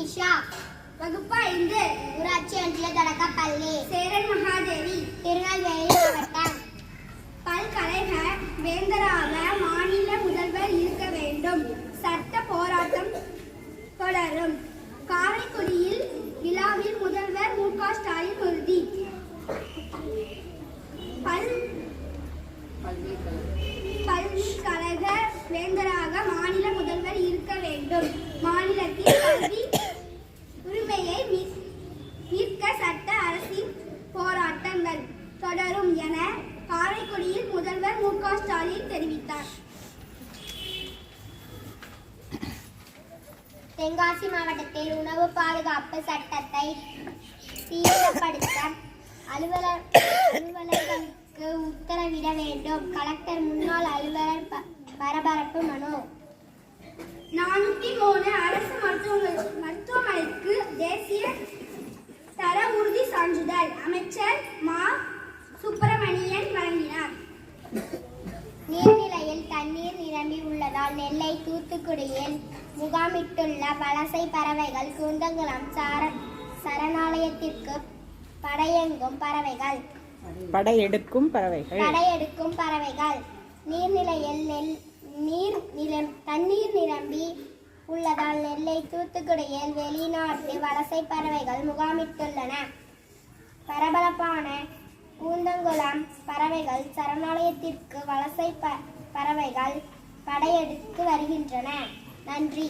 நிஷா. வகுப்பு 5. ஊராட்சி ஒன்றிய தொடக்கப்பள்ளி. சேரன் மகாதேவி, திருநெல்வேலி மாவட்டம். பல்கலைக வேந்தராக மாநில முதல்வர் இருக்க வேண்டும். சட்ட போராட்டம் தொடரும். காரைக்குடியில் விழாவில் முதல்வர் மு க ஸ்டாலின் உறுதி. பல்கலைக வேந்தராக மாநில முதல்வர் இருக்க வேண்டும். மாநிலத்தின் கல்வி உரிமையை மீட்க சட்ட அரசின் போராட்டங்கள் தொடரும் என காரைக்குடியில் முதல்வர் மு க ஸ்டாலின் தெரிவித்தார். தென்காசி மாவட்டத்தில் உணவு பாதுகாப்பு சட்டத்தை தீவிரப்படுத்த அலுவலர்களுக்கு உத்தரவிட வேண்டும். கலெக்டர் முன்னாள் அலுவலர் பரபரப்பு மனு. 403 அரசு மருத்துவமனைக்கு தேசிய தர உறுதி சான்றிதழ் அமைச்சர் மா சுப்பிரமணியன் வழங்கினார். நீர்நிலையில் தண்ணீர் நிரம்பி உள்ளதால் நெல்லை தூத்துக்குடியில் முகாமிட்டுள்ள வலசை பறவைகள் கூந்தங்குளம் சரணாலயத்திற்கு படையெடுக்கும் பறவைகள் நீர்நிலையில் தண்ணீர் நிரம்பி உள்ளதால் நெல்லை தூத்துக்குடியில் வெளிநாட்டு வலசை பறவைகள் முகாமிட்டுள்ளன. பரபரப்பான கூந்தங்குளம் பறவைகள் சரணாலயத்திற்கு வலசை பறவைகள் படையெடுத்து வருகின்றன. நன்றி.